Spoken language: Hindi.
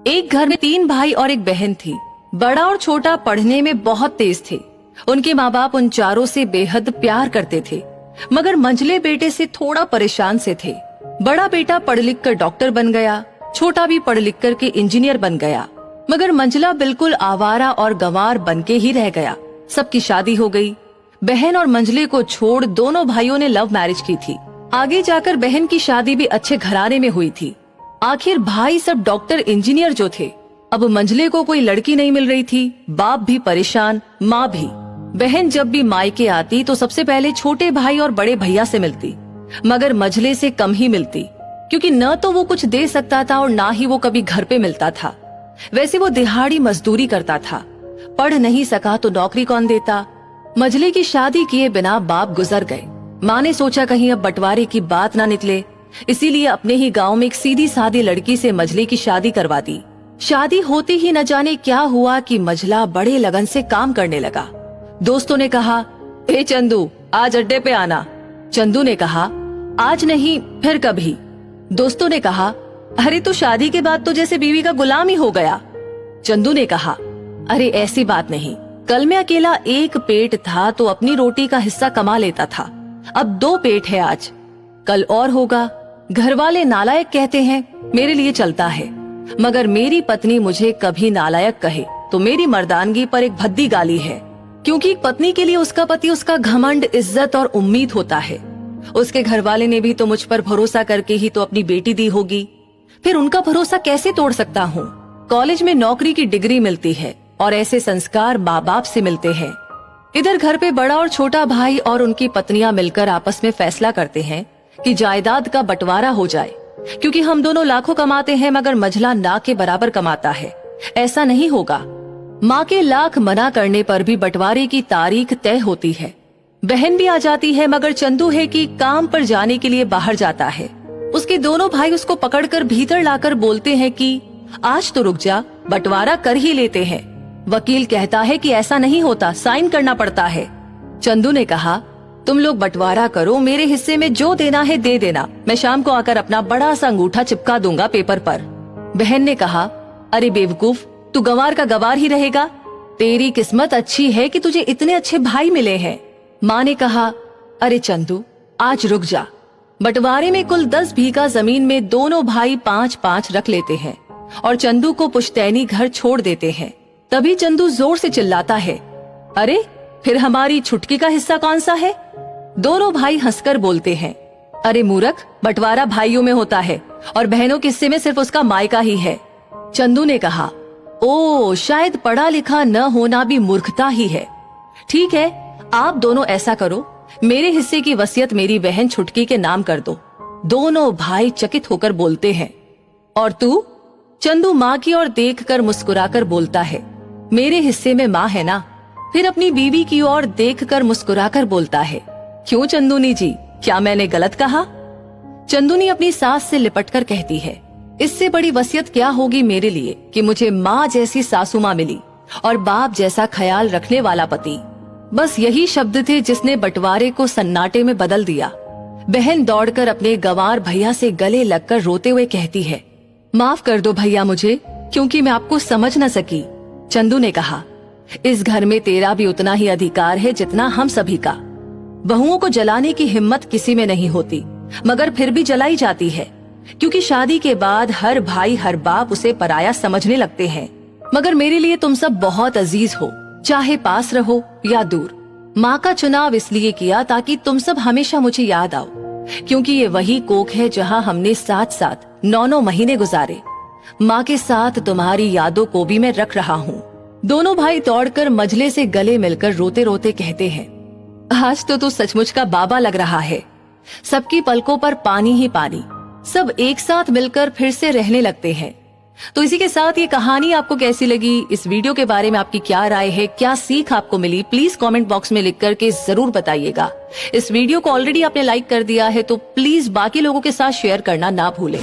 एक घर में 3 भाई और एक बहन थी। बड़ा और छोटा पढ़ने में बहुत तेज थे। उनके माँ बाप उन चारों से बेहद प्यार करते थे, मगर मंझले बेटे से थोड़ा परेशान से थे। बड़ा बेटा पढ़ लिख कर डॉक्टर बन गया, छोटा भी पढ़ लिख कर के इंजीनियर बन गया, मगर मंझला बिल्कुल आवारा और गंवार बन के ही रह गया। सबकी शादी हो गई। बहन और मंझले को छोड़ दोनों भाइयों ने लव मैरिज की थी। आगे जाकर बहन की शादी भी अच्छे घराने में हुई थी। आखिर भाई सब डॉक्टर इंजीनियर जो थे। अब मंझले को कोई लड़की नहीं मिल रही थी। बाप भी परेशान, माँ भी। बहन जब भी मायके आती तो सबसे पहले छोटे भाई और बड़े भैया से मिलती, मगर मंझले से कम ही मिलती, क्योंकि न तो वो कुछ दे सकता था और ना ही वो कभी घर पे मिलता था। वैसे वो दिहाड़ी मजदूरी करता था। पढ़ नहीं सका तो नौकरी कौन देता। मंझले की शादी किए बिना बाप गुजर गए। माँ ने सोचा कहीं अब बंटवारे की बात ना निकले, इसीलिए अपने ही गांव में एक सीधी सादी लड़की से मंझले की शादी करवा दी। शादी होते ही न जाने क्या हुआ कि मंझला बड़े लगन से काम करने लगा। दोस्तों ने कहा, ए चंदू आज अड्डे पे आना। चंदू ने कहा, आज नहीं फिर कभी। दोस्तों ने कहा, अरे तो शादी के बाद तो जैसे बीवी का गुलाम ही हो गया। चंदू ने कहा, अरे ऐसी बात नहीं, कल मैं अकेला एक पेट था तो अपनी रोटी का हिस्सा कमा लेता था, अब 2 पेट है आज, कल और होगा। घर वाले नालायक कहते हैं, मेरे लिए चलता है, मगर मेरी पत्नी मुझे कभी नालायक कहे तो मेरी मर्दानगी पर एक भद्दी गाली है, क्योंकि पत्नी के लिए उसका पति उसका घमंड, इज्जत और उम्मीद होता है। उसके घर वाले ने भी तो मुझ पर भरोसा करके ही तो अपनी बेटी दी होगी, फिर उनका भरोसा कैसे तोड़ सकता हूँ। कॉलेज में नौकरी की डिग्री मिलती है और ऐसे संस्कार माँ बाप से मिलते हैं। इधर घर पे बड़ा और छोटा भाई और उनकी पत्नियां मिलकर आपस में फैसला करते हैं कि जायदाद का बंटवारा हो जाए, क्योंकि हम दोनों लाखों कमाते हैं मगर मंझला ना के बराबर कमाता है। ऐसा नहीं होगा। माँ के लाख मना करने पर भी बंटवारे की तारीख तय होती है। बहन भी आ जाती है, मगर चंदू है कि काम पर जाने के लिए बाहर जाता है। उसके दोनों भाई उसको पकड़कर भीतर लाकर बोलते हैं कि आज तो रुक जा, बंटवारा कर ही लेते हैं। वकील कहता है कि ऐसा नहीं होता, साइन करना पड़ता है। चंदू ने कहा, तुम लोग बंटवारा करो, मेरे हिस्से में जो देना है दे देना, मैं शाम को आकर अपना बड़ा सा अंगूठा चिपका दूंगा पेपर पर। बहन ने कहा, अरे बेवकूफ, तू गंवार का गंवार ही रहेगा, तेरी किस्मत अच्छी है कि तुझे इतने अच्छे भाई मिले हैं। माँ ने कहा, अरे चंदू आज रुक जा। बंटवारे में कुल 10 बीघा जमीन में दोनों भाई 5-5 रख लेते हैं और चंदू को पुश्तैनी घर छोड़ देते हैं। तभी चंदू जोर से चिल्लाता है, अरे फिर हमारी छुटकी का हिस्सा कौन सा है। दोनों भाई हंसकर बोलते हैं, अरे मूर्ख, बंटवारा भाइयों में होता है और बहनों के हिस्से में सिर्फ उसका मायका ही है। चंदू ने कहा, ओ शायद पढ़ा लिखा न होना भी मूर्खता ही है। ठीक है, आप दोनों ऐसा करो, मेरे हिस्से की वसीयत मेरी बहन छुटकी के नाम कर दो। दोनों भाई चकित होकर बोलते हैं, और तू? चंदू माँ की ओर देखकर मुस्कुराकर बोलता है, मेरे हिस्से में माँ है ना। फिर अपनी बीवी की ओर देखकर मुस्कुराकर बोलता है, क्यों चंदूनी जी, क्या मैंने गलत कहा? चंदूनी अपनी सास से लिपटकर कहती है, इससे बड़ी वसीयत क्या होगी मेरे लिए कि मुझे माँ जैसी सासू माँ मिली और बाप जैसा ख्याल रखने वाला पति। बस यही शब्द थे जिसने बंटवारे को सन्नाटे में बदल दिया। बहन दौड़कर अपने गंवार भैया से गले लगकर रोते हुए कहती है, माफ कर दो भैया मुझे, क्योंकि मैं आपको समझ न सकी। चंदू ने कहा, इस घर में तेरा भी उतना ही अधिकार है जितना हम सभी का। बहुओं को जलाने की हिम्मत किसी में नहीं होती, मगर फिर भी जलाई जाती है, क्योंकि शादी के बाद हर भाई हर बाप उसे पराया समझने लगते हैं। मगर मेरे लिए तुम सब बहुत अजीज हो, चाहे पास रहो या दूर। माँ का चुनाव इसलिए किया ताकि तुम सब हमेशा मुझे याद आओ, क्योंकि ये वही कोख है जहाँ हमने साथ साथ 9 महीने गुजारे। माँ के साथ तुम्हारी यादों को भी मैं रख रहा हूँ। दोनों भाई दौड़कर मंझले से गले मिलकर रोते रोते कहते हैं, आज तो तू सचमुच का बाबा लग रहा है। सबकी पलकों पर पानी ही पानी। सब एक साथ मिलकर फिर से रहने लगते हैं। तो इसी के साथ ये कहानी आपको कैसी लगी, इस वीडियो के बारे में आपकी क्या राय है, क्या सीख आपको मिली, प्लीज कमेंट बॉक्स में लिख करके जरूर बताइएगा। इस वीडियो को ऑलरेडी आपने लाइक कर दिया है तो प्लीज बाकी लोगों के साथ शेयर करना ना भूलें।